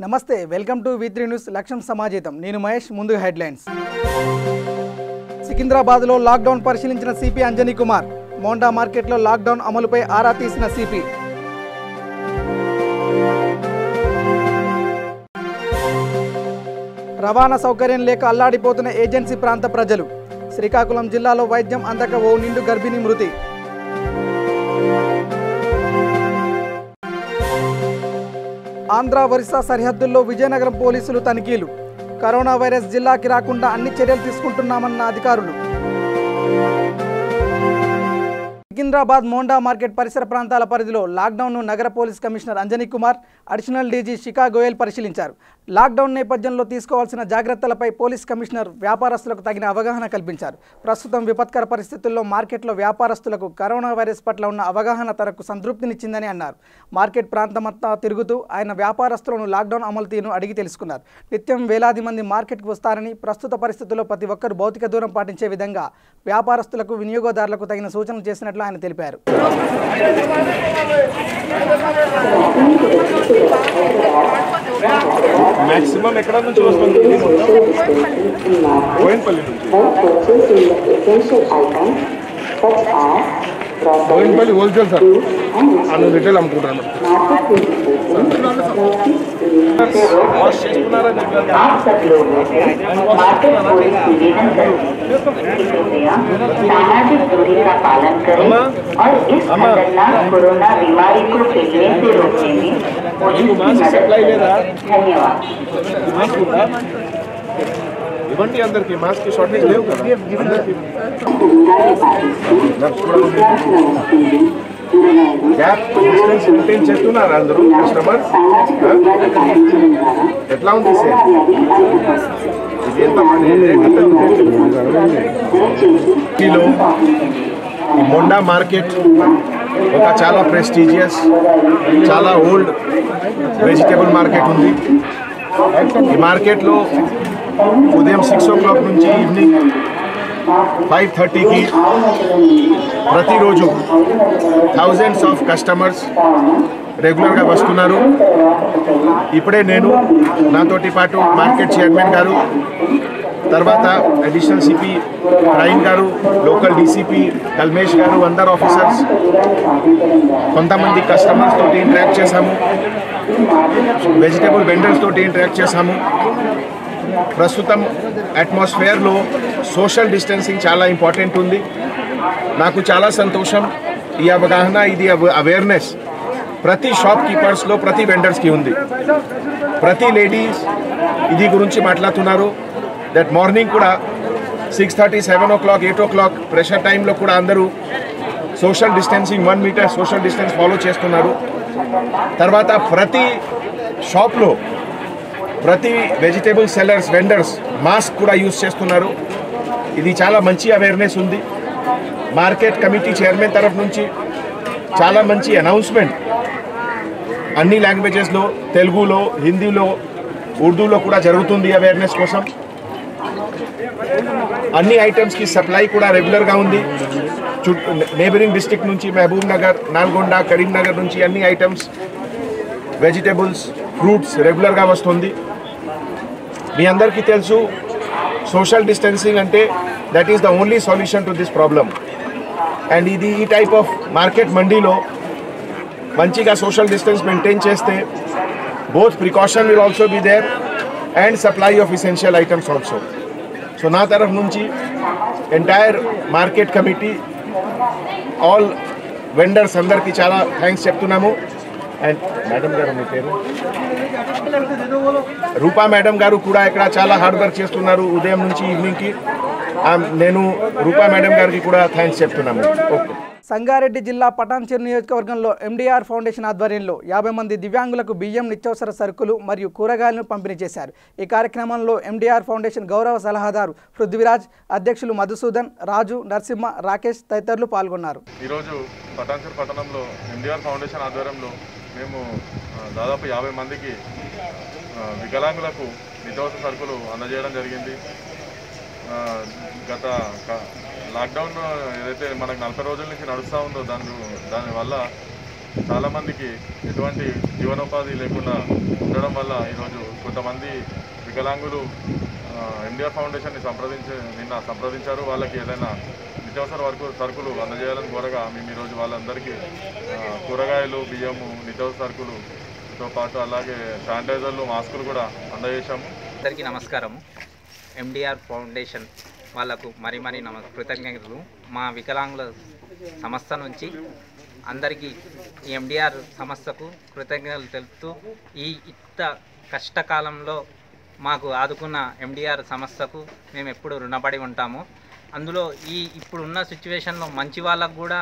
నమస్తే welcome to V3 news లక్ష్యం సమాజేతం నేను మహేష్ ముందు హెడ్లైన్స్ సికింద్రాబాద్లో లాక్డౌన్ పరిశీలించిన సిపి అంజనీ కుమార్ మోండా మార్కెట్లో లాక్డౌన్ అమలుపై ఆరా తీసిన సిపి రవాణా సౌకర్యం లేక అల్లాడిపోతున్న ఏజెన్సీ ప్రాంత ప్రజలు శ్రీకాకుళం జిల్లాలో వైద్యం అందక ఓ నిండు గర్భిణి మృతి ఆంధ్ర ఒరిస్సా సరిహద్దుల్లో విజయనగరం పోలీసులు తనిఖీలు కరోనా వైరస్ జిల్లాకి రాకుండా అన్ని చర్యలు తీసుకుంటున్నామన్న అధికారులు సికింద్రాబాద్ మోండా మార్కెట్ పరిసర ప్రాంతాల పరిధిలో లాక్డౌన్ను నగర police commissioner Anjani Kumar additional DG Shikha Goyal పరిశీలించారు లాక్డౌన్ నేపథ్యంలో తీసుకోవాల్సిన జాగ్రత్తలపై పోలీస్ కమిషనర్ వ్యాపారస్తులకు తగిన అవగాహన కల్పించారు ప్రస్తుతం విపత్కర పరిస్థితుల్లో మార్కెట్లో వ్యాపారస్తులకు కరోనా వైరస్ పట్ల ఉన్న అవగాహన తనకు సంతృప్తినిచ్చిందని అన్నారు మార్కెట్ ప్రాంతమంతా తిరుగుతూ ఆయన వ్యాపారస్తులను లాక్డౌన్ అమలు తీరును అడిగి తెలుసుకున్నారు నిత్యం వేలాది మంది మార్కెట్కు వస్తారని ప్రస్తుత పరిస్థితుల్లో ప్రతి ఒక్కరూ భౌతిక దూరం పాటించే విధంగా వ్యాపారస్తులకు వినియోగదారులకు తగిన సూచనలు చేసినట్లు ఆయన తెలిపారు मैक्सिमम ఎక్కడ నుంచి వస్తుంది బోయిన్పల్లి నుంచి బోయిన్పల్లి హోల్సేల్ సార్ అను రిటైల్ అమ్ముకుంటాను सामाजिक दूरी का पालन करें और इस खतरनाक कोरोना बीमारी को फैलने से रोकने में पुलिस की मदद करें। धन्यवाद। ఇవ్వండి అందరికి మాస్క్ షార్టేజ్ లేవు కదా గ్యాప్ డిస్టెన్స్ మెయింటైన్ చేస్తున్నారు అందరూ కస్టమర్ ఎట్లా ఉంది సార్ ఇది ఎంత కిలో మోండా మార్కెట్ ఒక చాలా ప్రెస్టీజియస్ చాలా ఓల్డ్ వెజిటేబుల్ మార్కెట్ ఉంది ఈ మార్కెట్లో ఉదయం 6 o'clock నుంచి ఈవినింగ్ 5:30కి ప్రతిరోజు థౌజండ్స్ ఆఫ్ కస్టమర్స్ రెగ్యులర్గా వస్తున్నారు ఇప్పుడే నేను నాతోటి పాటు మార్కెట్ చైర్మన్ గారు తర్వాత అడిషనల్ సిపి క్రైమ్ గారు లోకల్ డీసీపీ కల్మేష్ గారు అందరు ఆఫీసర్స్ కొంతమంది కస్టమర్స్ తోటి ఇంటరాక్ట్ చేశాము వెజిటేబుల్ వెండర్స్ తోటి ఇంటరాక్ట్ చేశాము ప్రస్తుతం అట్మాస్ఫియర్లో సోషల్ డిస్టెన్సింగ్ చాలా ఇంపార్టెంట్ ఉంది నాకు చాలా సంతోషం ఈ అవగాహన ఇది అవేర్నెస్ ప్రతి షాప్ కీపర్స్లో ప్రతి వెండర్స్కి ఉంది ప్రతి లేడీస్ ఇది గురించి మాట్లాడుతున్నారు దట్ మార్నింగ్ కూడా 6:30 7 o'clock 8 o'clock ప్రెషర్ టైంలో కూడా అందరూ social distancing 1 meter social distance follow చేస్తున్నారు తర్వాత ప్రతి షాప్లో ప్రతి వెజిటేబుల్ సెల్లర్స్ వెండర్స్ మాస్క్ కూడా యూజ్ చేస్తున్నారు ఇది చాలా మంచి అవేర్నెస్ ఉంది మార్కెట్ కమిటీ చైర్మన్ తరఫు నుంచి చాలా మంచి అనౌన్స్మెంట్ అన్ని లాంగ్వేజెస్లో తెలుగులో హిందీలో ఉర్దూలో కూడా జరుగుతుంది అవేర్నెస్ కోసం అన్ని ఐటమ్స్కి సప్లై కూడా రెగ్యులర్గా ఉంది నేబరింగ్ డిస్ట్రిక్ట్ నుంచి మహబూబ్ నగర్ నల్గొండ కరీంనగర్ నుంచి అన్ని ఐటమ్స్ వెజిటేబుల్స్ ఫ్రూట్స్ రెగ్యులర్గా వస్తుంది మీ అందరికీ తెలుసు సోషల్ డిస్టెన్సింగ్ అంటే that is the only solution to this problem and ఇది ఈ టైప్ ఆఫ్ మార్కెట్ మండీలో మంచిగా సోషల్ డిస్టెన్స్ మెయింటైన్ చేస్తే both precaution will also be there and supply of essential items also so నా తరఫు నుంచి entire market committee all vendors అందరికీ చాలా థ్యాంక్స్ చెప్తున్నాము అండ్ మేడం గారు మీ పేరు రూపా మేడం గారు కూడా ఇక్కడ చాలా హార్డ్ వర్క్ చేస్తున్నారు ఉదయం నుంచి ఈవినింగ్కి నేను రూపా మేడం గారికి కూడా థ్యాంక్స్ చెప్తున్నాము ఓకే సంగారెడ్డి జిల్లా పటాన్చెరు నియోజకవర్గంలో MDR ఫౌండేషన్ ఆధ్వర్యంలో 50 మంది దివ్యాంగులకు బియ్యం నిత్యావసర సరుకులు మరియు కూరగాయలను పంపిణీ చేశారు ఈ కార్యక్రమంలో MDR ఫౌండేషన్ గౌరవ సలహాదారు పృథ్వీరాజ్ అధ్యక్షులు మధుసూదన్ రాజు నరసింహ రాకేష్ తదితరులు పాల్గొన్నారు ఈరోజు పటాన్చెరు పట్టణంలో MDR ఫౌండేషన్ ఆధ్వర్యంలో మేము దాదాపు 50 మందికి వికలాంగులకు నిత్యావసర సరుకులు అందజేయడం జరిగింది గత లాక్డౌన్ ఏదైతే మనకు 40 రోజుల నుంచి నడుస్తూ ఉందో దానివల్ల చాలామందికి ఎటువంటి జీవనోపాధి లేకుండా ఉండడం వల్ల ఈరోజు కొంతమంది వికలాంగులు ఎన్టీఆర్ ఫౌండేషన్ని నిన్న సంప్రదించారు. వాళ్ళకి ఏదైనా నిత్యావసర సరుకులు అందజేయాలని కోరగా మేము ఈరోజు వాళ్ళందరికీ కూరగాయలు, బియ్యము, నిత్యావసర సరుకులతో పాటు అలాగే శానిటైజర్లు, మాస్కులు కూడా అందజేశాము. అందరికీ నమస్కారం. ఎండిఆర్ ఫౌండేషన్ వాళ్ళకు మరీ కృతజ్ఞతలు. మా వికలాంగుల సంస్థ నుంచి అందరికీ ఈ ఎండిఆర్ సంస్థకు కృతజ్ఞతలు తెలుపుతూ ఇంత కష్టకాలంలో మాకు ఆదుకున్న ఎండిఆర్ సంస్థకు మేము ఎప్పుడు రుణపడి ఉంటాము. అందులో ఇప్పుడున్న సిచ్యువేషన్లో మంచి వాళ్ళకు కూడా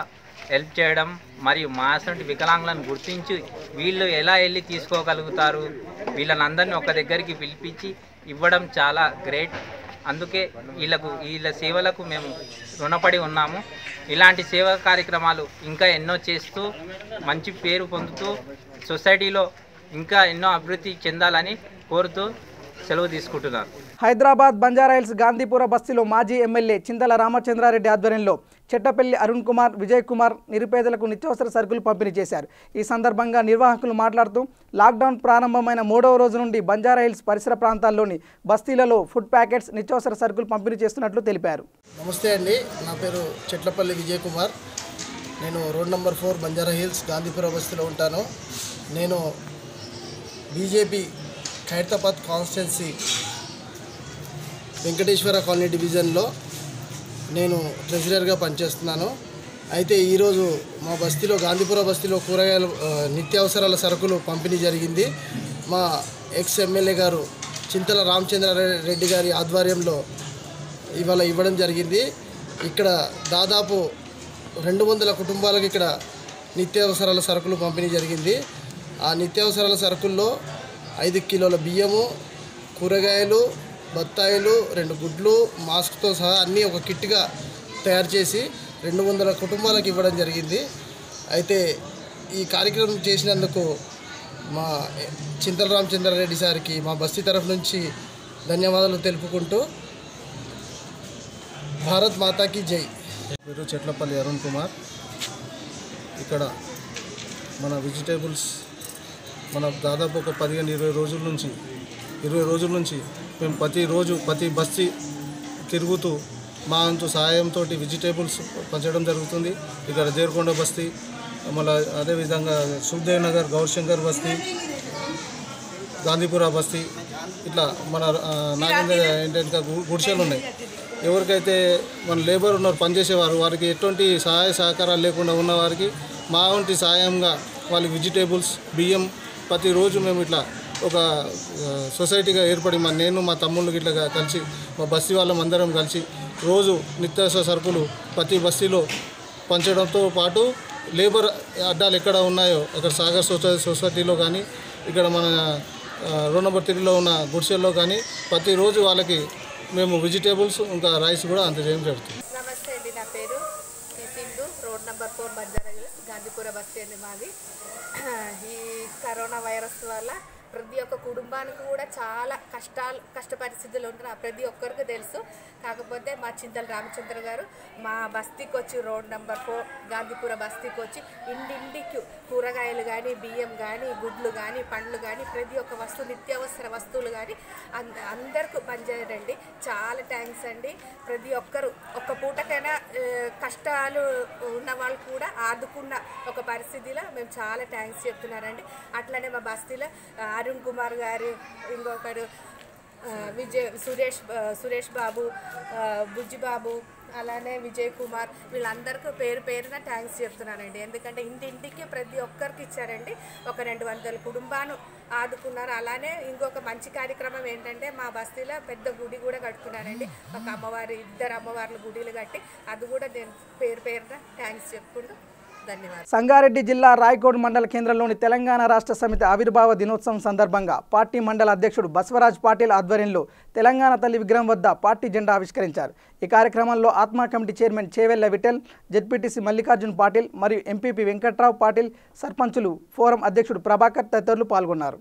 హెల్ప్ చేయడం మరియు మా అసలు వికలాంగులను గుర్తించి వీళ్ళు ఎలా వెళ్ళి తీసుకోగలుగుతారు, వీళ్ళని అందరినీ ఒక దగ్గరికి పిలిపించి ఇవ్వడం చాలా గ్రేట్. అందుకే వీళ్ళ సేవలకు మేము రుణపడి ఉన్నాము. ఇలాంటి సేవా కార్యక్రమాలు ఇంకా ఎన్నో చేస్తూ మంచి పేరు పొందుతూ సొసైటీలో ఇంకా ఎన్నో అభివృద్ధి చెందాలని కోరుతూ సెలవు తీసుకుంటున్నారు. హైదరాబాద్ బంజారాహిల్స్ గాంధీపుర బస్తీలో మాజీ ఎమ్మెల్యే చింతల రామచంద్రారెడ్డి ఆధ్వర్యంలో చెట్టపల్లి అరుణ్ కుమార్, విజయ్ కుమార్ నిరుపేదలకు నిత్యావసర సరుకులు పంపిణీ చేశారు. ఈ సందర్భంగా నిర్వాహకులు మాట్లాడుతూ లాక్డౌన్ ప్రారంభమైన 3వ రోజు నుండి బంజారాహిల్స్ పరిసర ప్రాంతాల్లోని బస్తీలలో ఫుడ్ ప్యాకెట్స్, నిత్యావసర సరుకులు పంపిణీ చేస్తున్నట్లు తెలిపారు. నమస్తే అండి, నా పేరు చెట్లపల్లి విజయ్ కుమార్. నేను రోడ్ నెంబర్ 4 బంజారాహిల్స్ గాంధీపుర బస్తీలో ఉంటాను. నేను BJP Khairatabad constituency Venkateswara colony డివిజన్లో నేను ట్రెజరర్గా పనిచేస్తున్నాను. అయితే ఈరోజు మా బస్తీలో గాంధీపుర బస్తీలో కూరగాయలు, నిత్యావసరాల సరుకులు పంపిణీ జరిగింది. మా ఎక్స్ ఎమ్మెల్యే గారు చింతల రామచంద్రారెడ్డి గారి ఆధ్వర్యంలో ఇవాళ ఇవ్వడం జరిగింది. ఇక్కడ దాదాపు 200 కుటుంబాలకు ఇక్కడ నిత్యావసరాల సరుకులు పంపిణీ జరిగింది. ఆ నిత్యావసరాల సరుకుల్లో 5 కిలోల బియ్యము, కూరగాయలు, బత్తాయిలు, 2 గుడ్లు, మాస్క్తో సహా అన్నీ ఒక కిట్గా తయారు చేసి 200 కుటుంబాలకు ఇవ్వడం జరిగింది. అయితే ఈ కార్యక్రమం చేసినందుకు మా చింతల రామచంద్రారెడ్డి సార్కి మా బస్తీ తరఫు నుంచి ధన్యవాదాలు తెలుపుకుంటూ భారత్ మాతాకి జై. పేరు చెట్లపల్లి అరుణ్ కుమార్. ఇక్కడ మన వెజిటేబుల్స్ మన దాదాపు ఒక 15-20 రోజుల నుంచి మేము ప్రతి బస్తీ తిరుగుతూ మా వంతు సహాయంతో వెజిటేబుల్స్ పంచడం జరుగుతుంది. ఇక్కడ దేవరకొండ బస్తీ, మళ్ళీ అదేవిధంగా సుఖదేవ్ నగర్, గౌరశంకర్ బస్తీ, గాంధీపుర బస్తీ, ఇట్లా మన నాగేంద్ర ఏంటంటే గుడిసెలు ఉన్నాయి. ఎవరికైతే మన లేబర్ ఉన్నారు, పనిచేసేవారు, వారికి ఎటువంటి సహాయ సహకారాలు లేకుండా ఉన్న వారికి మా వంటి సహాయంగా వాళ్ళకి వెజిటేబుల్స్, బియ్యం ప్రతిరోజు మేము ఇట్లా ఒక సొసైటీగా ఏర్పడి నేను మా తమ్ముళ్ళు ఇట్లా కలిసి మా బస్తీ వాళ్ళం అందరం కలిసి రోజు నిత్యావసర సరుకులు ప్రతి బస్తీలో పంచడంతో పాటు లేబర్ అడ్డాలు ఎక్కడ ఉన్నాయో అక్కడ సాగర్ సొసైటీలో కానీ ఇక్కడ మన రోడ్ నెంబర్ 3లో ఉన్న గుడిసెల్లో కానీ ప్రతిరోజు వాళ్ళకి మేము వెజిటేబుల్స్ ఇంకా రైస్ కూడా అందజేయడం జరుగుతుంది. నమస్తే అండి, నా పేరు సింధు. రోడ్ నెంబర్ 4 బంజారాహిల్స్ గాంధీపుర బస్తీ అండి మాది. ఈ కరోనా వైరస్ వల్ల ప్రతి ఒక్క కుటుంబానికి కూడా చాలా కష్ట పరిస్థితులు ఉంటున్నారు, ప్రతి ఒక్కరికి తెలుసు. కాకపోతే మా చింతల రామచంద్ర గారు మా బస్తీకి వచ్చి రోడ్ నెంబర్ 4 గాంధీపుర బస్తీకి వచ్చి ఇంటింటికి కూరగాయలు కానీ, బియ్యం కానీ, గుడ్లు కానీ, పండ్లు కానీ, ప్రతి ఒక్క వస్తువు, నిత్యావసర వస్తువులు కానీ అందరికీ పనిచేయండి. చాలా థ్యాంక్స్ అండి. ప్రతి ఒక్కరు ఒక్క పూటకైనా కష్టాలు ఉన్న వాళ్ళు కూడా ఆదుకున్న ఒక పరిస్థితిలో మేము చాలా థ్యాంక్స్ చెప్తున్నారండి. అట్లనే మా బస్తీలో అరుణ్ కుమార్ గారు, ఇంకొకరు సురేష్ బాబు, బుజ్జిబాబు, అలానే విజయ్ కుమార్, వీళ్ళందరికీ పేరున థ్యాంక్స్ చెప్తున్నానండి. ఎందుకంటే ఇంటింటికి ప్రతి ఒక్కరికి ఇచ్చారండి. ఒక 200 కుటుంబాలు ఆదుకున్నారు. అలానే ఇంకొక మంచి కార్యక్రమం ఏంటంటే మా బస్తీలో పెద్ద గుడి కూడా కట్టుకున్నారండి. ఒక ఇద్దరు అమ్మవార్ల గుడిలు కట్టి అది కూడా నేను పేరున థ్యాంక్స్ చెప్పుకుంటూ ధన్యవాదాలు. సంగారెడ్డి జిల్లా రాయకోడ్ మండల కేంద్రంలోని తెలంగాణ రాష్ట్ర సమితి ఆవిర్భావ దినోత్సవం సందర్భంగా పార్టీ మండల అధ్యక్షుడు బసవరాజ్ పాటిల్ ఆధ్వర్యంలో తెలంగాణ తల్లి విగ్రహం వద్ద పార్టీ జెండా ఆవిష్కరించారు. ఈ కార్యక్రమంలో ATMA committee chairman Chevella Vittal, ZPTC Mallikarjun Patil మరియు ఎంపీపీ వెంకట్రావు పాటిల్, సర్పంచులు, ఫోరం అధ్యక్షుడు ప్రభాకర్ తదితరులు పాల్గొన్నారు.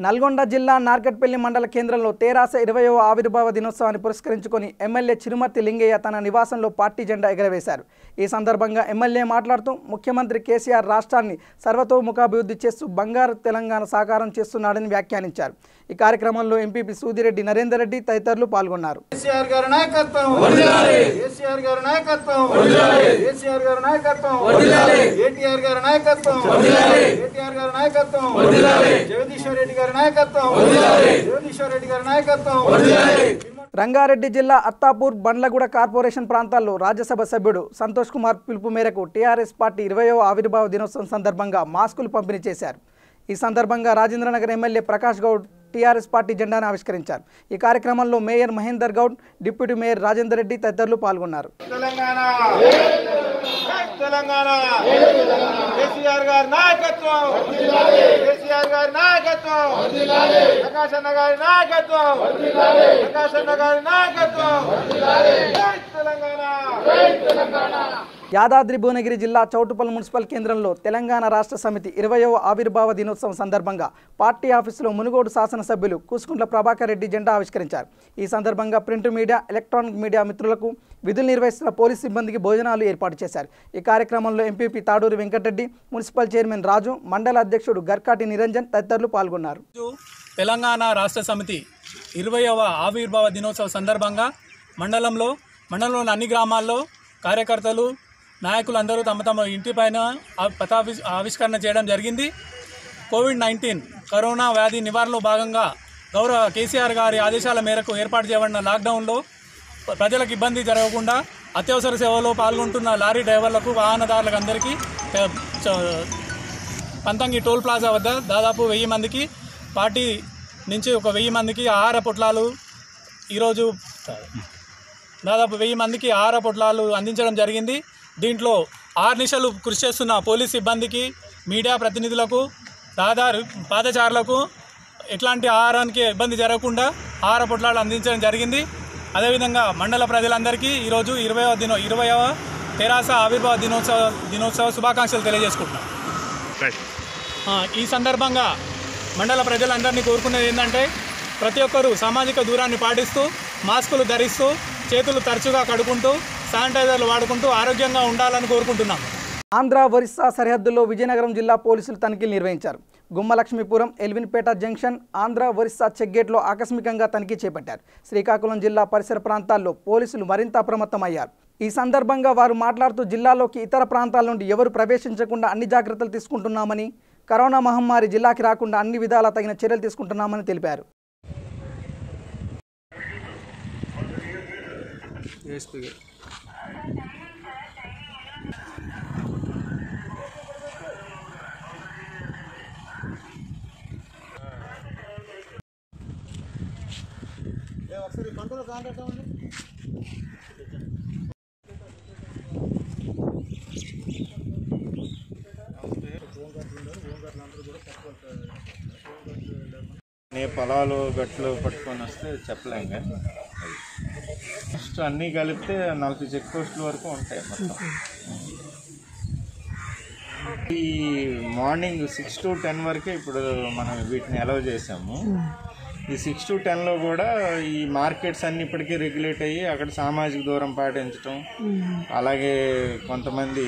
నల్గొండ జిల్లా నార్కట్పల్లి మండల కేంద్రంలో తెరాస 20వ ఆవిర్భావ దినోత్సవాన్ని పురస్కరించుకొని ఎమ్మెల్యే చిరుమర్తి లింగయ్య తన నివాసంలో పార్టీ జెండా ఎగరవేశారు. ఈ సందర్భంగా ఎమ్మెల్యే మాట్లాడుతూ ముఖ్యమంత్రి కేసీఆర్ రాష్ట్రాన్ని సర్వతోముఖాభివృద్ధి చేస్తూ బంగారు తెలంగాణ సాకారం చేస్తున్నాడని వ్యాఖ్యానించారు. ఈ కార్యక్రమంలో ఎంపీపీ సూదిరెడ్డి నరేందర్ రెడ్డి తదితరులు పాల్గొన్నారు. కేసీఆర్ గారి నాయకత్వం, కేసీఆర్ గారి నాయకత్వం, కేసీఆర్ గారి నాయకత్వం, కేటీఆర్ గారి నాయకత్వం, కేటీఆర్ గారి నాయకత్వం, జగదీశ్వర్ రెడ్డి గారి నాయకత్వం, జగదీశ్వర్ రెడ్డి గారి నాయకత్వం. రంగారెడ్డి జిల్లా అత్తాపూర్ బండ్లగూడ కార్పొరేషన్ ప్రాంతాల్లో రాజ్యసభ సభ్యుడు సంతోష్ కుమార్ పిలుపు మేరకు టీఆర్ఎస్ పార్టీ 20వ ఆవిర్భావ దినోత్సవం సందర్భంగా మాస్కులు పంపిణీ చేశారు. ఈ సందర్భంగా Rajendranagar MLA Prakash Goud TRS party జెండాను ఆవిష్కరించారు. ఈ కార్యక్రమంలో mayor Mahender Goud, deputy mayor Rajender Reddy తదితరులు పాల్గొన్నారు. యాదాద్రి భువనగిరి జిల్లా చౌటుపల్ మున్సిపల్ కేంద్రంలో తెలంగాణ రాష్ట్ర సమితి 20వ ఆవిర్భావ దినోత్సవం సందర్భంగా పార్టీ ఆఫీసులో మునుగోడు శాసనసభ్యులు కూసుకుంట్ల ప్రభాకర్ రెడ్డి జెండా ఆవిష్కరించారు. ఈ సందర్భంగా ప్రింట్ మీడియా, ఎలక్ట్రానిక్ మీడియా మిత్రులకు విధులు నిర్వహిస్తున్న పోలీసు సిబ్బందికి భోజనాలు ఏర్పాటు చేశారు. ఈ కార్యక్రమంలో MPP Taduri Venkatareddy, municipal chairman Raju, మండల అధ్యక్షుడు గర్కాటి నిరంజన్ తదితరులు పాల్గొన్నారు. తెలంగాణ రాష్ట్ర సమితి 20వ ఆవిర్భావ దినోత్సవ సందర్భంగా మండలంలోని అన్ని గ్రామాల్లో కార్యకర్తలు, నాయకులందరూ తమ తమ ఇంటిపైన ఆవిష్కరణ చేయడం జరిగింది. కోవిడ్-19 కరోనా వ్యాధి నివారణలో భాగంగా గౌరవ కేసీఆర్ గారి ఆదేశాల మేరకు ఏర్పాటు చేయబడిన లాక్డౌన్లో ప్రజలకు ఇబ్బంది జరగకుండా అత్యవసర సేవలో పాల్గొంటున్న లారీ డ్రైవర్లకు, వాహనదారులకు అందరికీ పంతంగి టోల్ ప్లాజా వద్ద దాదాపు 1000 మందికి, పార్టీ నుంచి ఒక 1000 మందికి ఆహార పొట్లాలు, ఈరోజు దాదాపు 1000 మందికి ఆహార పొట్లాలు అందించడం జరిగింది. దీంట్లో 6 నిమిషాలు కృషి చేస్తున్న పోలీస్ సిబ్బందికి, మీడియా ప్రతినిధులకు, పాదచారులకు ఎట్లాంటి ఆహారానికి ఇబ్బంది జరగకుండా ఆహార పొట్లాలు అందించడం జరిగింది. మండల ప్రజలందరికీ ఈరోజు 20వ తెరాస ఆవిర్భావ దినోత్సవ శుభాకాంక్షలు తెలియజేసుకుంటున్నాం. ఈ సందర్భంగా మండల ప్రజలందరినీ కోరుకునేది ఏంటంటే ప్రతి ఒక్కరూ సామాజిక దూరాన్ని పాటిస్తూ, మాస్కులు ధరిస్తూ, చేతులు తరచుగా కడుక్కుంటూ, శానిటైజర్లు వాడుకుంటూ ఆరోగ్యంగా ఉండాలని కోరుకుంటున్నాం. ఆంధ్ర ఒరిస్సా సరిహద్దుల్లో విజయనగరం జిల్లా పోలీసులు తనిఖీలు నిర్వహించారు. గుమ్మలక్ష్మీపురం, ఎల్విన్పేట జంక్షన్, ఆంధ్ర ఒరిస్సా చెక్గేట్లో ఆకస్మికంగా తనిఖీ చేపట్టారు. శ్రీకాకుళం జిల్లా పరిసర ప్రాంతాల్లో పోలీసులు మరింత అప్రమత్తమయ్యారు. ఈ సందర్భంగా వారు మాట్లాడుతూ జిల్లాలోకి ఇతర ప్రాంతాల నుండి ఎవరు ప్రవేశించకుండా అన్ని జాగ్రత్తలు తీసుకుంటున్నామని, కరోనా మహమ్మారి జిల్లాకి రాకుండా అన్ని విధాలా తగిన చర్యలు తీసుకుంటున్నామని తెలిపారు. పొలాలు గట్లు పట్టుకొని వస్తే చెప్పలేం కానీ ఫస్ట్ అన్నీ కలిపితే 40 చెక్ పోస్టుల వరకు ఉంటాయి మొత్తం. ఈ మార్నింగ్ 6 to 10 వరకే ఇప్పుడు మనం వీటిని అలౌ చేసాము. ఈ 6 to 10లో కూడా ఈ మార్కెట్స్ అన్ని ఇప్పటికీ రెగ్యులేట్ అయ్యి అక్కడ సామాజిక దూరం పాటించడం, అలాగే కొంతమంది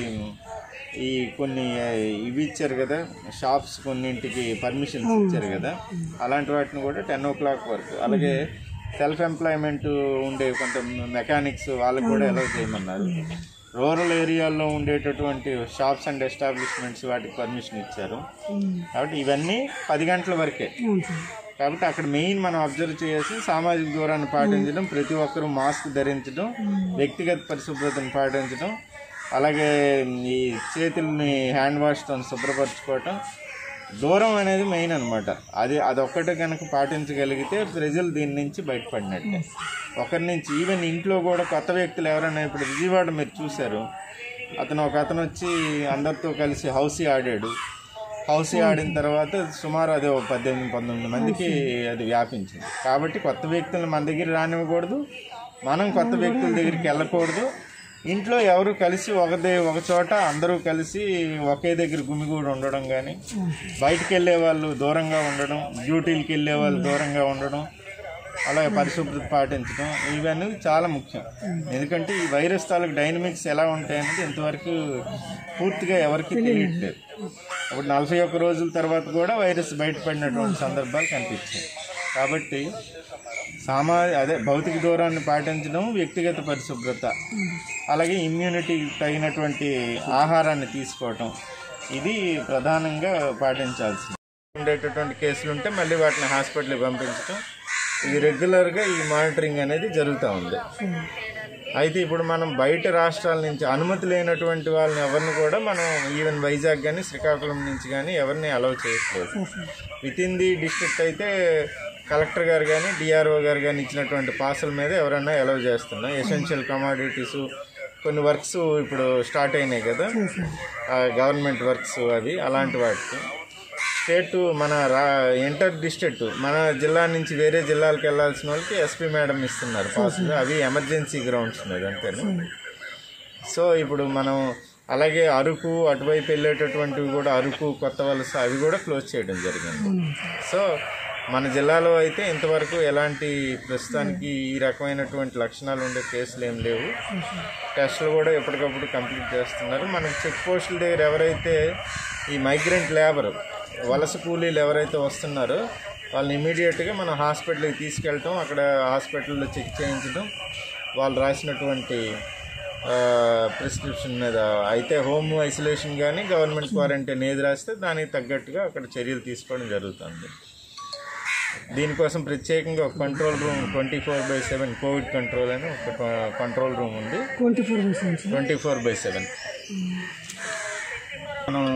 ఈ కొన్ని ఇవి ఇచ్చారు కదా, షాప్స్ కొన్నింటికి పర్మిషన్స్ ఇచ్చారు కదా, అలాంటి వాటిని కూడా 10 o'clock వరకు, అలాగే సెల్ఫ్ ఎంప్లాయ్మెంట్ ఉండే కొంత మెకానిక్స్ వాళ్ళకి కూడా అలౌ చేయమన్నారు. రూరల్ ఏరియాల్లో ఉండేటటువంటి షాప్స్ అండ్ ఎస్టాబ్లిష్మెంట్స్ వాటికి పర్మిషన్ ఇచ్చారు. కాబట్టి ఇవన్నీ 10 గంటల వరకే. కాబట్టి అక్కడ మెయిన్ మనం అబ్జర్వ్ చేయాల్సి సామాజిక దూరాన్ని పాటించడం, ప్రతి ఒక్కరూ మాస్క్ ధరించడం, వ్యక్తిగత పరిశుభ్రతను పాటించడం, అలాగే ఈ చేతుల్ని హ్యాండ్ వాష్తో శుభ్రపరచుకోవటం, దూరం అనేది మెయిన్ అనమాట. అదొక్కటే కనుక పాటించగలిగితే ప్రజలు దీని నుంచి బయటపడినట్టే. ఒకరి నుంచి ఈవెన్ ఇంట్లో కూడా కొత్త వ్యక్తులు ఎవరైనా, ఇప్పుడు విజయవాడ మీరు చూశారు, ఒక అతను వచ్చి అందరితో కలిసి హౌసీ ఆడాడు. హౌసీ ఆడిన తర్వాత సుమారు అది 18-19 మందికి అది వ్యాపించింది. కాబట్టి కొత్త వ్యక్తులను మన దగ్గర రానివ్వకూడదు, మనం కొత్త వ్యక్తుల దగ్గరికి వెళ్ళకూడదు. ఇంట్లో ఎవరు కలిసి ఒక చోట అందరూ కలిసి ఒకే దగ్గర గుమిగూడి ఉండడం కానీ, బయటికి వెళ్ళే వాళ్ళు దూరంగా ఉండడం, డ్యూటీలకు వెళ్ళే వాళ్ళు దూరంగా ఉండడం, అలాగే పరిశుభ్రత పాటించడం ఇవన్నీ చాలా ముఖ్యం. ఎందుకంటే ఈ వైరస్ తాలూకు డైనమిక్స్ ఎలా ఉంటాయనేది ఇంతవరకు పూర్తిగా ఎవరికి తెలియట్లేదు. అప్పుడు 41 రోజుల తర్వాత కూడా వైరస్ బయటపడినటువంటి సందర్భాలు కనిపించాయి. కాబట్టి భౌతిక దూరాన్ని పాటించడం, వ్యక్తిగత పరిశుభ్రత, అలాగే ఇమ్యూనిటీ తగినటువంటి ఆహారాన్ని తీసుకోవటం, ఇది ప్రధానంగా పాటించాల్సింది. ఉండేటటువంటి కేసులు ఉంటే మళ్ళీ వాటిని హాస్పిటల్కి పంపించడం, ఇది రెగ్యులర్గా ఈ మానిటరింగ్ అనేది జరుగుతూ ఉంది. అయితే ఇప్పుడు మనం బయట రాష్ట్రాల నుంచి అనుమతి లేనటువంటి వాళ్ళని ఎవరిని కూడా మనం ఈవెన్ వైజాగ్ కానీ శ్రీకాకుళం నుంచి కానీ ఎవరిని అలౌ చేయట్లేదు. విత్ ఇన్ ది డిస్ట్రిక్ట్ అయితే కలెక్టర్ గారు కానీ డిఆర్ఓ గారు కానీ ఇచ్చినటువంటి పాసుల మీద ఎవరైనా అలౌ చేస్తున్నాం. ఎసెన్షియల్ కమాడిటీస్ కొన్ని వర్క్స్ ఇప్పుడు స్టార్ట్ అయినాయి కదా, గవర్నమెంట్ వర్క్స్, అవి అలాంటి వాటికి స్టేట్ మన ఇంటర్ డిస్ట్రిక్ట్ మన జిల్లా నుంచి వేరే జిల్లాలకు వెళ్ళాల్సిన వాళ్ళకి ఎస్పీ మేడం ఇస్తున్నారు పాసులు. అవి ఎమర్జెన్సీ గ్రౌండ్స్ మీద అంతేను. సో ఇప్పుడు మనం అలాగే అరకు అటువైపు వెళ్ళేటటువంటివి కూడా అరకు, కొత్త వలస, అవి కూడా క్లోజ్ చేయడం జరిగింది. సో మన జిల్లాలో అయితే ఇంతవరకు ఎలాంటి ప్రస్తుతానికి ఈ రకమైనటువంటి లక్షణాలు ఉండే కేసులు ఏం లేవు. టెస్టులు కూడా ఎప్పటికప్పుడు కంప్లీట్ చేస్తున్నారు. మనకి చెక్ పోస్టుల దగ్గర ఎవరైతే ఈ మైగ్రెంట్ లేబర్, వలస కూలీలు ఎవరైతే వస్తున్నారో వాళ్ళని ఇమీడియట్గా మనం హాస్పిటల్కి తీసుకెళ్ళటం, అక్కడ హాస్పిటల్లో చెక్ చేయించడం, వాళ్ళు రాసినటువంటి ప్రిస్క్రిప్షన్ మీద అయితే హోమ్ ఐసోలేషన్ కానీ గవర్నమెంట్ క్వారంటైన్ ఏది రాస్తే దానికి తగ్గట్టుగా అక్కడ చర్యలు తీసుకోవడం జరుగుతుంది. దీనికోసం ప్రత్యేకంగా ఒక కంట్రోల్ రూమ్ 24/7 కోవిడ్ కంట్రోల్ అని ఒక కంట్రోల్ రూమ్ ఉంది. 24/7 మనం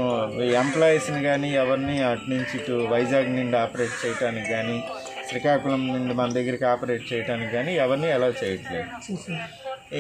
ఎంప్లాయీస్ని కానీ ఎవరిని అటు నుంచి ఇటు వైజాగ్ నుండి ఆపరేట్ చేయడానికి కానీ శ్రీకాకుళం నుండి మన దగ్గరికి ఆపరేట్ చేయడానికి కానీ ఎవరిని అలౌ చేయట్లేదు.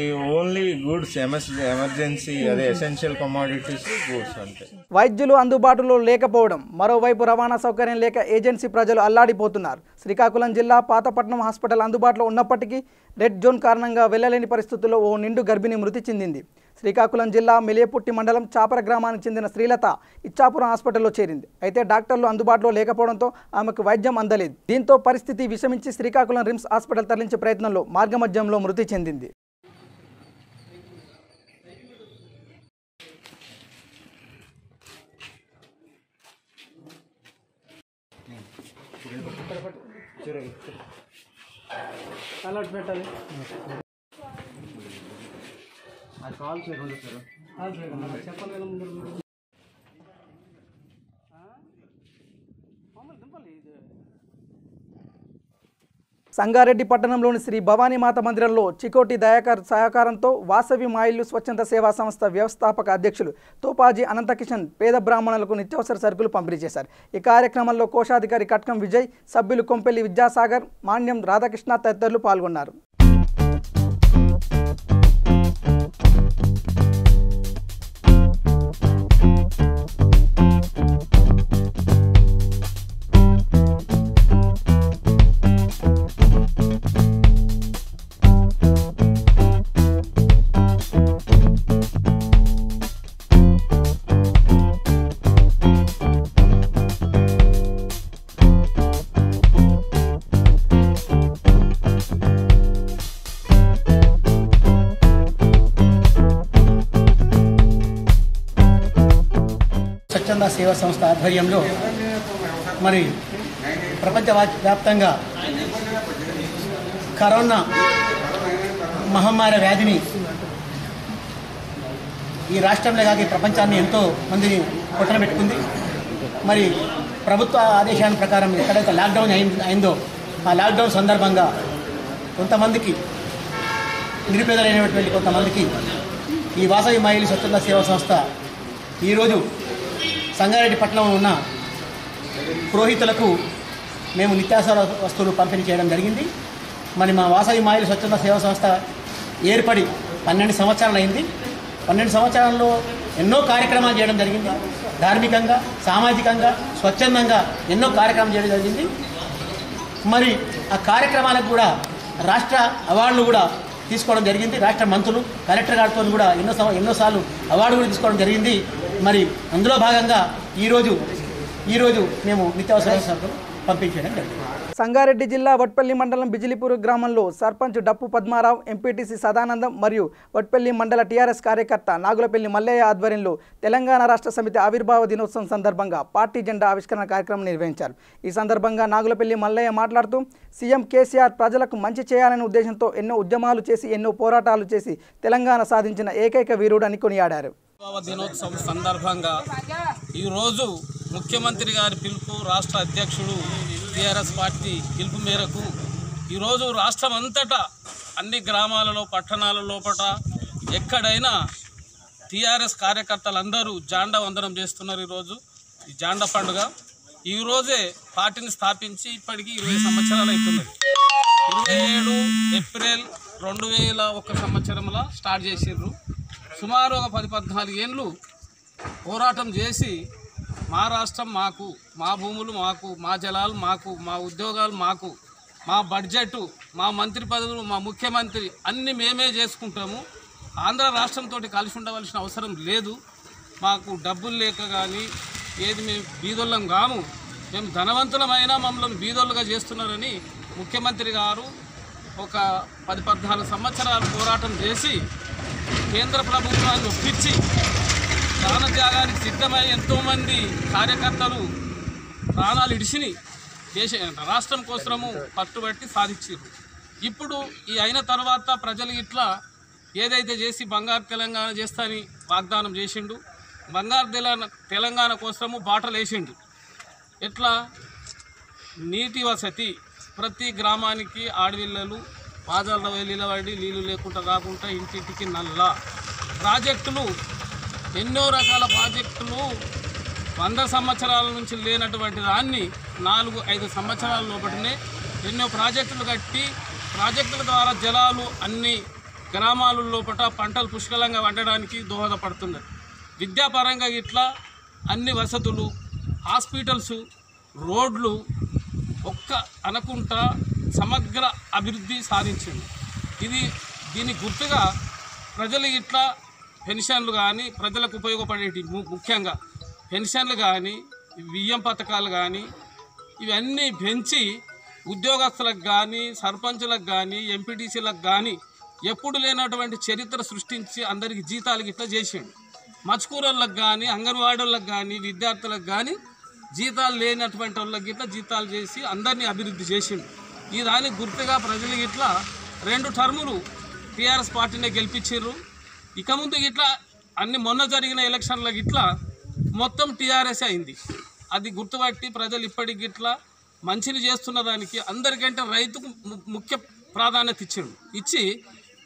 ఈ ఓన్లీ గూడ్స్, ఎమర్జెన్సీ, అదే ఎసెన్షియల్ కమోడిటీస్, గూడ్స్ అంతే. వైద్యులు అందుబాటులో లేకపోవడం, మరోవైపు రవాణా సౌకర్యం లేక ఏజెన్సీ ప్రజలు అల్లాడిపోతున్నారు. శ్రీకాకుళం జిల్లా పాతపట్నం హాస్పిటల్ అందుబాటులో ఉన్నప్పటికీ రెడ్ జోన్ కారణంగా వెళ్లలేని పరిస్థితుల్లో ఓ నిండు గర్భిణి మృతి చెందింది. శ్రీకాకుళం జిల్లా మెలియపుట్టి మండలం చాపర గ్రామానికి చెందిన శ్రీలత ఇచ్చాపురం హాస్పిటల్లో చేరింది. అయితే డాక్టర్లు అందుబాటులో లేకపోవడంతో ఆమెకు వైద్యం అందలేదు. దీంతో పరిస్థితి విషమించి శ్రీకాకుళం రిమ్స్ హాస్పిటల్ తరలించే ప్రయత్నంలో మార్గమధ్యంలో మృతి చెందింది. అలర్ట్ పెట్టాలి. అది కాల్ చేయకుండా సార్ చెప్పాలి కదా ముందు. సంగారెడ్డి పట్టణంలోని శ్రీ భవానీమాత మందిరంలో చికోటి దయాకర్ సహకారంతో వాసవి మాయిల్లు స్వచ్ఛంద సేవా సంస్థ వ్యవస్థాపక అధ్యక్షులు తోపాజీ అనంతకిషన్ పేద బ్రాహ్మణులకు నిత్యావసర సరుకులు పంపిణీ చేశారు. ఈ కార్యక్రమంలో కోశాధికారి కట్కం విజయ్, సభ్యులు కొంపెల్లి విద్యాసాగర్, మాన్యం రాధాకృష్ణ తదితరులు పాల్గొన్నారు. స్వచ్ఛంద సేవా సంస్థ ఆధ్వర్యంలో మరి ప్రపంచవ్యాప్తంగా కరోనా మహమ్మారి వ్యాధిని ఈ రాష్ట్రంలో కాక ప్రపంచాన్ని ఎంతో మందిని పొట్టన పెట్టుకుంది. మరి ప్రభుత్వ ఆదేశాల ప్రకారం ఎక్కడైతే లాక్డౌన్ అయిందో ఆ లాక్డౌన్ సందర్భంగా కొంతమందికి నిరుపేదలైనటువంటి కొంతమందికి ఈ వాసవి మాయిల్లు స్వచ్ఛంద సేవా సంస్థ ఈరోజు సంగారెడ్డి పట్టణంలో ఉన్న పురోహితులకు మేము నిత్యావసర వస్తువులు పంపిణీ చేయడం జరిగింది. మరి మా వాసవి మాయిల్లు స్వచ్ఛంద సేవా సంస్థ ఏర్పడి 12 సంవత్సరాలు అయింది. 12 సంవత్సరాల్లో ఎన్నో కార్యక్రమాలు చేయడం జరిగింది. ధార్మికంగా, సామాజికంగా, స్వచ్ఛందంగా ఎన్నో కార్యక్రమాలు చేయడం జరిగింది. మరి ఆ కార్యక్రమాలకు కూడా రాష్ట్ర అవార్డులు కూడా తీసుకోవడం జరిగింది. రాష్ట్ర మంత్రులు, కలెక్టర్ గారితో కూడా ఎన్నోసార్లు అవార్డు కూడా తీసుకోవడం జరిగింది. మరి అందులో భాగంగా ఈరోజు మేము నిత్యావసర పంపిణీ చేయడం జరిగింది. సంగారెడ్డి జిల్లా వట్పల్లి మండలం బిజిలిపూర్ గ్రామంలో సర్పంచ్ డప్పు పద్మారావు, ఎంపీటీసీ సదానందం మరియు వట్పల్లి మండల టీఆర్ఎస్ కార్యకర్త నాగులపల్లి మల్లయ్య ఆధ్వర్యంలో తెలంగాణ రాష్ట్ర సమితి ఆవిర్భావ దినోత్సవం సందర్భంగా పార్టీ జెండా ఆవిష్కరణ కార్యక్రమం నిర్వహించారు. ఈ సందర్భంగా నాగులపల్లి మల్లయ్య మాట్లాడుతూ సీఎం కేసీఆర్ ప్రజలకు మంచి చేయాలనే ఉద్దేశంతో ఎన్నో ఉద్యమాలు చేసి ఎన్నో పోరాటాలు చేసి తెలంగాణ సాధించిన ఏకైక వీరుడు అని కొనియాడారు. దినోత్సవం సందర్భంగా ఈరోజు ముఖ్యమంత్రి గారి పిలుపు, రాష్ట్ర అధ్యక్షుడు టీఆర్ఎస్ పార్టీ పిలుపు మేరకు ఈరోజు రాష్ట్రం అంతటా అన్ని గ్రామాలలో పట్టణాల లోపల ఎక్కడైనా టీఆర్ఎస్ కార్యకర్తలందరూ జాండా వందనం చేస్తున్నారు. ఈరోజు ఈ జాండా పండుగ ఈరోజే పార్టీని స్థాపించి ఇప్పటికీ 20 సంవత్సరాలు అవుతుంది. 27 ఏప్రిల్ 2001 సంవత్సరంలో స్టార్ట్ చేసిర్రు. సుమారు ఒక 10-14 ఏళ్ళు పోరాటం చేసి మా రాష్ట్రం మాకు, మా భూములు మాకు, మా జలాలు మాకు, మా ఉద్యోగాలు మాకు, మా బడ్జెట్, మా మంత్రి పదవులు, మా ముఖ్యమంత్రి అన్నీ మేమే చేసుకుంటాము. ఆంధ్ర రాష్ట్రంతో కలిసి ఉండవలసిన అవసరం లేదు. మాకు డబ్బులు లేక కానీ ఏది మేము బీదోళ్ళం కాము, మేము ధనవంతులమైనా మమ్మల్ని బీదోళ్ళుగా చేస్తున్నారని ముఖ్యమంత్రి గారు ఒక 10-14 సంవత్సరాలు పోరాటం చేసి కేంద్ర ప్రభుత్వాన్ని ఒప్పించి ప్రాణత్యాగానికి సిద్ధమై ఎంతోమంది కార్యకర్తలు ప్రాణాలు ఇడిసిని రాష్ట్రం కోసము పట్టుబట్టి సాధించారు. ఇప్పుడు ఈ అయిన తర్వాత ప్రజలు ఇట్లా ఏదైతే చేసి బంగారు తెలంగాణ చేస్తాని వాగ్దానం చేసిండు, బంగారు తెలంగాణ కోసము బాటలు వేసిండు. ఎట్లా నీటి వసతి, ప్రతి గ్రామానికి ఆడవిళ్ళలు పాదాల నిలబడి నీళ్లు లేకుండా రాకుండా ఇంటింటికి నల్ల ప్రాజెక్టులు, ఎన్నో రకాల ప్రాజెక్టులు 100 సంవత్సరాల నుంచి లేనటువంటి దాన్ని 4-5 సంవత్సరాల లోపలనే ఎన్నో ప్రాజెక్టులు కట్టి ప్రాజెక్టుల ద్వారా జలాలు అన్ని గ్రామాల లోపల పంటలు పుష్కలంగా వండడానికి దోహదపడుతున్నది. విద్యాపరంగా ఇట్లా అన్ని వసతులు, హాస్పిటల్స్, రోడ్లు ఒక్క అనుకుంటా సమగ్ర అభివృద్ధి సాధించింది. దీని గుర్తుగా ప్రజలు ఇట్లా పెన్షన్లు కానీ, ప్రజలకు ఉపయోగపడేటి ముఖ్యంగా పెన్షన్లు కానీ, బియ్యం పథకాలు కానీ ఇవన్నీ పెంచి ఉద్యోగస్తులకు కానీ, సర్పంచులకు కానీ, ఎంపీటీసీలకు కానీ ఎప్పుడు లేనటువంటి చరిత్ర సృష్టించి అందరికీ జీతాలు గిట్లా చేసిండు. మచ్కూరోళ్ళకి కానీ, అంగన్వాడీలకు కానీ, విద్యార్థులకు కానీ జీతాలు లేనటువంటి వాళ్ళకి గిట్లా జీతాలు చేసి అందరినీ అభివృద్ధి చేసిండు. ఈ దానికి గుర్తుగా ప్రజలు ఇట్లా 2 టర్ములు టీఆర్ఎస్ పార్టీనే గెలిపించారు. ఇక ముందు ఇట్లా అన్ని మొన్న జరిగిన ఎలక్షన్లకు ఇట్లా మొత్తం టీఆర్ఎస్ అయింది. అది గుర్తుపట్టి ప్రజలు ఇప్పటికి ఇట్లా మంచిని చేస్తున్న దానికి అందరికంటే రైతుకు ముఖ్య ప్రాధాన్యత ఇచ్చి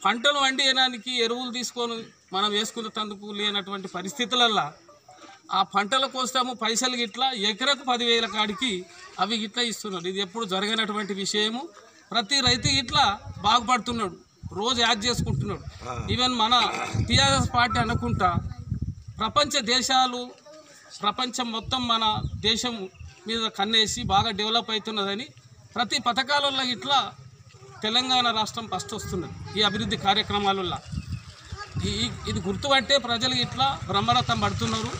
పంటలు వండియడానికి ఎరువులు తీసుకొని మనం వేసుకునేందుకు లేనటువంటి పరిస్థితులల్లో ఆ పంటల కోసము పైసలు గిట్లా ఎకరకు 10,000 కాడికి అవి గిట్లా ఇస్తున్నారు. ఇది ఎప్పుడు జరగనటువంటి విషయము. ప్రతి రైతు ఇట్లా బాగుపడుతున్నాడు, రోజు యాడ్ చేసుకుంటున్నాడు. ఈవెన్ మన టీఆర్ఎస్ పార్టీ అనుకుంటా ప్రపంచ దేశాలు, ప్రపంచం మొత్తం మన దేశం మీద కన్నేసి బాగా డెవలప్ అవుతున్నదని ప్రతి పథకాలలో ఇట్లా తెలంగాణ రాష్ట్రం ఫస్ట్ వస్తున్నది ఈ అభివృద్ధి కార్యక్రమాలలో. ఇది గుర్తుపట్టే ప్రజలు ఇట్లా బ్రహ్మరథం పడుతున్నారు.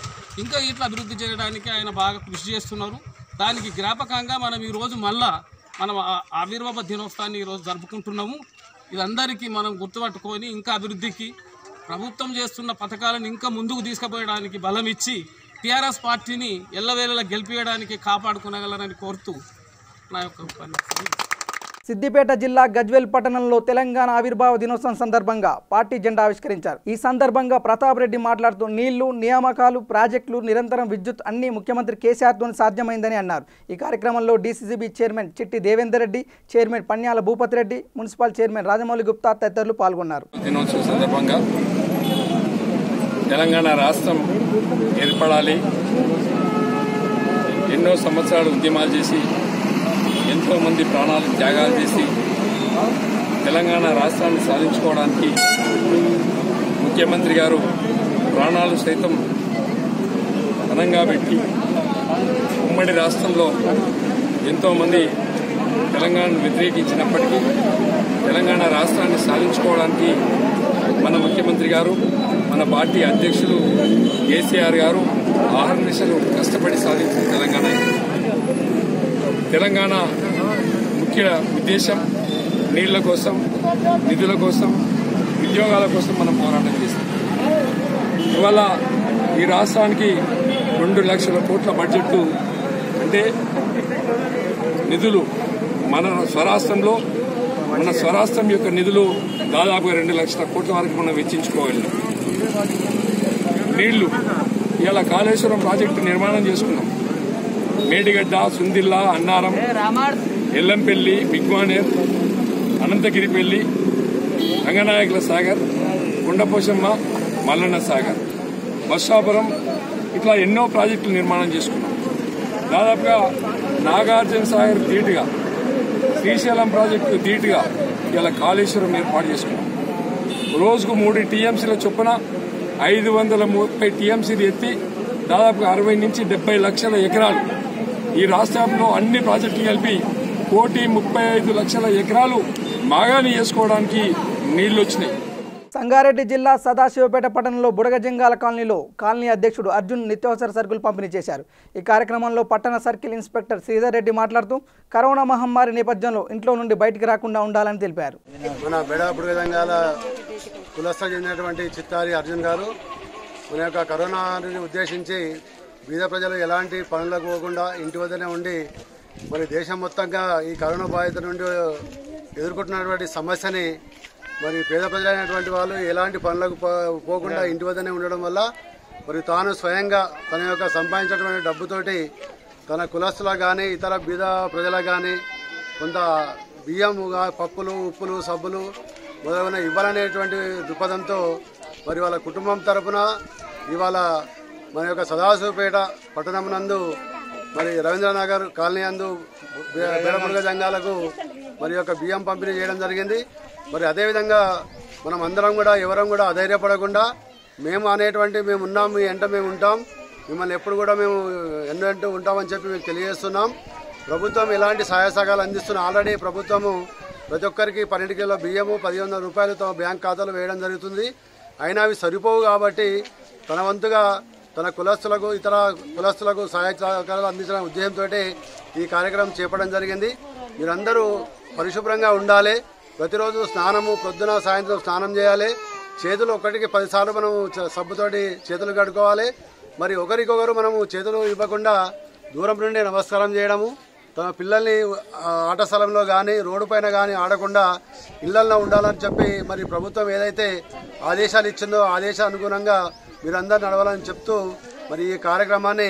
ఇంకా ఇట్లా అభివృద్ధి చేయడానికి ఆయన బాగా కృషి చేస్తున్నారు. దానికి జ్ఞాపకంగా మనం ఈరోజు మళ్ళా మనం ఆవిర్భావ దినోత్సవాన్ని ఈరోజు జరుపుకుంటున్నాము. ఇదందరికీ మనం గుర్తుపట్టుకొని ఇంకా అభివృద్ధికి ప్రభుత్వం చేస్తున్న పథకాలను ఇంకా ముందుకు తీసుకుపోయడానికి బలం ఇచ్చి టీఆర్ఎస్ పార్టీని ఎల్లవేళలా గెలిపించడానికి కాపాడుకోగలరని కోరుతూ నా యొక్క ఉపన్యాసం. సిద్దిపేట జిల్లా గజ్వేల్ పట్టణంలో తెలంగాణ ఆవిర్భావ దినోత్సవం సందర్భంగా పార్టీ జెండా ఆవిష్కరించారు. ఈ సందర్భంగా ప్రతాప్ రెడ్డి మాట్లాడుతూ నీళ్లు, నియామకాలు, ప్రాజెక్టులు, నిరంతరం విద్యుత్ అన్ని ముఖ్యమంత్రి కేసీఆర్తో సాధ్యమైందని అన్నారు. ఈ కార్యక్రమంలో డీసీసీబీ చైర్మన్ చిట్టి Devender Reddy, chairman Panyala Bhupathi Reddy, municipal chairman Rajamouli Gupta తదితరులు పాల్గొన్నారు. దినోత్సవం సందర్భంగా తెలంగాణ రాష్ట్రం ఏర్పడాలి, ఎన్నో సంవత్సరాలు ఉద్యమాలు చేసి ఎంతోమంది ప్రాణాలు త్యాగాలు చేసి తెలంగాణ రాష్ట్రాన్ని సాధించుకోవడానికి ముఖ్యమంత్రి గారు ప్రాణాలు సైతం ఘనంగా పెట్టి ఉమ్మడి రాష్ట్రంలో ఎంతోమంది తెలంగాణను వ్యతిరేకించినప్పటికీ తెలంగాణ రాష్ట్రాన్ని సాధించుకోవడానికి మన ముఖ్యమంత్రి గారు, మన పార్టీ అధ్యక్షులు కేసీఆర్ గారు ఆహర్నిశలు కష్టపడి సాధించిన తెలంగాణ. తెలంగాణ ముఖ్య ఉద్దేశం నీళ్ల కోసం, నిధుల కోసం, ఉద్యోగాల కోసం మనం పోరాటం చేస్తాం. ఇవాళ ఈ రాష్ట్రానికి 2 లక్షల కోట్ల బడ్జెట్ అంటే నిధులు మన స్వరాష్ట్రంలో మన స్వరాష్ట్రం యొక్క నిధులు దాదాపుగా 2 లక్షల కోట్ల వరకు మనం వెచ్చించుకోగలిగాం. నీళ్లు ఇవాళ కాళేశ్వరం ప్రాజెక్టు నిర్మాణం చేసుకున్నాం. మేడిగడ్డ, సుందిల్ల, అన్నారం, ఎల్లంపల్లి, బిగ్వానేర్, అనంతగిరిపల్లి, రంగనాయకుల సాగర్, కొండపోశమ్మ, మల్లన్న సాగర్, బస్సాపురం ఇట్లా ఎన్నో ప్రాజెక్టులు నిర్మాణం చేసుకున్నాం. దాదాపుగా నాగార్జున సాగర్ ధీటుగా, శ్రీశైలం ప్రాజెక్టు ధీటుగా ఇలా కాళేశ్వరం ఏర్పాటు చేసుకున్నాం. రోజుకు 3 టీఎంసీల చొప్పున 530 టీఎంసీలు ఎత్తి దాదాపుగా 60 నుంచి 70 లక్షల ఎకరాలు ఈ రాష్ట్రంలో అన్ని ప్రాజెక్టులు కలిపి 1,35,00,000 ఎకరాలు మాగాని చేసుకోవడానికి నీళ్లు వచ్చినాయి. సంగారెడ్డి జిల్లా సదాశివపేట పట్టణంలో బుడగజంగాల కాలనీలో కాలనీ అధ్యక్షుడు అర్జున్ నిత్యావసర సరుకులు పంపిణీ చేశారు. ఈ కార్యక్రమంలో పట్టణ సర్కిల్ ఇన్స్పెక్టర్ శ్రీధర్ రెడ్డి మాట్లాడుతూ కరోనా మహమ్మారి నేపథ్యంలో ఇంట్లో నుండి బయటికి రాకుండా ఉండాలని తెలిపారు. మన బెడ బుడగజంగాల కులస్థ చెందినటువంటి చిత్తారి అర్జున్ గారు మన యొక్క కరోనాని ఉద్దేశించి బీద ప్రజలు ఎలాంటి పనులకు పోకుండా ఇంటి వద్దనే ఉండి మరి దేశం మొత్తంగా ఈ కరోనా బాధితుల నుండి ఎదుర్కొంటున్నటువంటి సమస్యని మరి పేద ప్రజలైనటువంటి వాళ్ళు ఎలాంటి పనులకు పోకుండా ఇంటి వద్దనే ఉండడం వల్ల మరి తాను స్వయంగా తన యొక్క సంపాదించినటువంటి డబ్బుతోటి తన కులస్తులకు కానీ ఇతర బీద ప్రజలకు కానీ కొంత బియ్యం, పప్పులు, ఉప్పులు, సబ్బులు మొదలైన ఇవ్వాలనేటువంటి దృక్పథంతో మరి వాళ్ళ కుటుంబం తరపున ఇవాళ మన యొక్క సదాశివపేట పట్టణం నందు మరి రవీంద్రనగర్ కాలనీ నందు బెడమురుగ జంగాలకు మరి యొక్క బియ్యం పంపిణీ చేయడం జరిగింది. మరి అదేవిధంగా మనం అందరం కూడా ఎవరం కూడా అధైర్యపడకుండా మేము అనేటువంటి మేము ఉన్నాం, మీ వెంట మేము ఉంటాం, మిమ్మల్ని ఎప్పుడు కూడా మేము ఎన్నెంటూ ఉంటామని చెప్పి మీకు తెలియజేస్తున్నాం. ప్రభుత్వం ఎలాంటి సహాయ సహకారాలు అందిస్తున్నా ఆల్రెడీ ప్రభుత్వము ప్రతి ఒక్కరికి 12 కిలోల బియ్యము 1,500 రూపాయలు తమ బ్యాంక్ ఖాతాలో వేయడం జరుగుతుంది. అయినా అవి సరిపోవు కాబట్టి తన వంతుగా తన కులస్తులకు ఇతర కులస్తులకు సహాయ సహకారాలు అందించడం ఉద్దేశంతో ఈ కార్యక్రమం చేపట్టడం జరిగింది. మీరందరూ పరిశుభ్రంగా ఉండాలి. ప్రతిరోజు స్నానము పొద్దున సాయంత్రం స్నానం చేయాలి. చేతులు 1కి 10 సార్లు మనం సబ్బుతోటి చేతులు కడుక్కోవాలి. మరి ఒకరికొకరు మనము చేతులు ఇవ్వకుండా దూరం నుండి నమస్కారం చేయడము, తమ పిల్లల్ని ఆట స్థలంలో కానీ రోడ్డు పైన కానీ ఆడకుండా ఇళ్లల్లో ఉండాలని చెప్పి మరి ప్రభుత్వం ఏదైతే ఆదేశాలు ఇచ్చిందో ఆదేశానుగుణంగా మీరందరూ నడవాలని చెప్తూ మరి ఈ కార్యక్రమాన్ని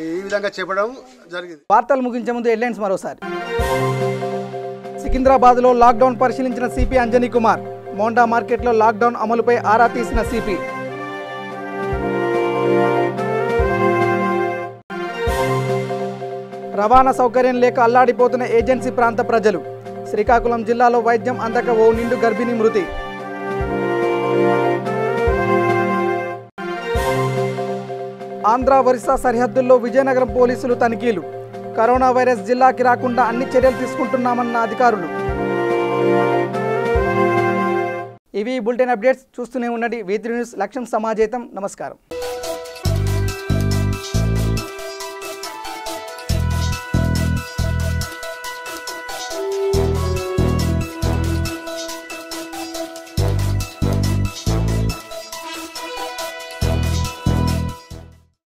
ఈ విధంగా చేపట్టడం జరిగింది. వార్తలు ముగించే ముందు హెడ్లైన్స్ మరోసారి. సికింద్రాబాద్లో లాక్డౌన్ పరిశీలించిన సిపి అంజనీ కుమార్. మోండా మార్కెట్లో లాక్డౌన్ అమలుపై ఆరా తీసిన సిపి. రవాణా సౌకర్యం లేక అల్లాడిపోతున్న ఏజెన్సీ ప్రాంత ప్రజలు. శ్రీకాకుళం జిల్లాలో వైద్యం అందక ఓ నిండు గర్భిణి మృతి. ఆంధ్ర ఒరిస్సా సరిహద్దుల్లో విజయనగరం పోలీసులు తనిఖీలు. కరోనా వైరస్ జిల్లాకి రాకుండా అన్ని చర్యలు తీసుకుంటున్నామన్న అధికారులు. ఇవి బులెటిన్ అప్డేట్స్. చూస్తూనే ఉండండి V3 న్యూస్. లక్ష్యం సమాజేతం. నమస్కారం.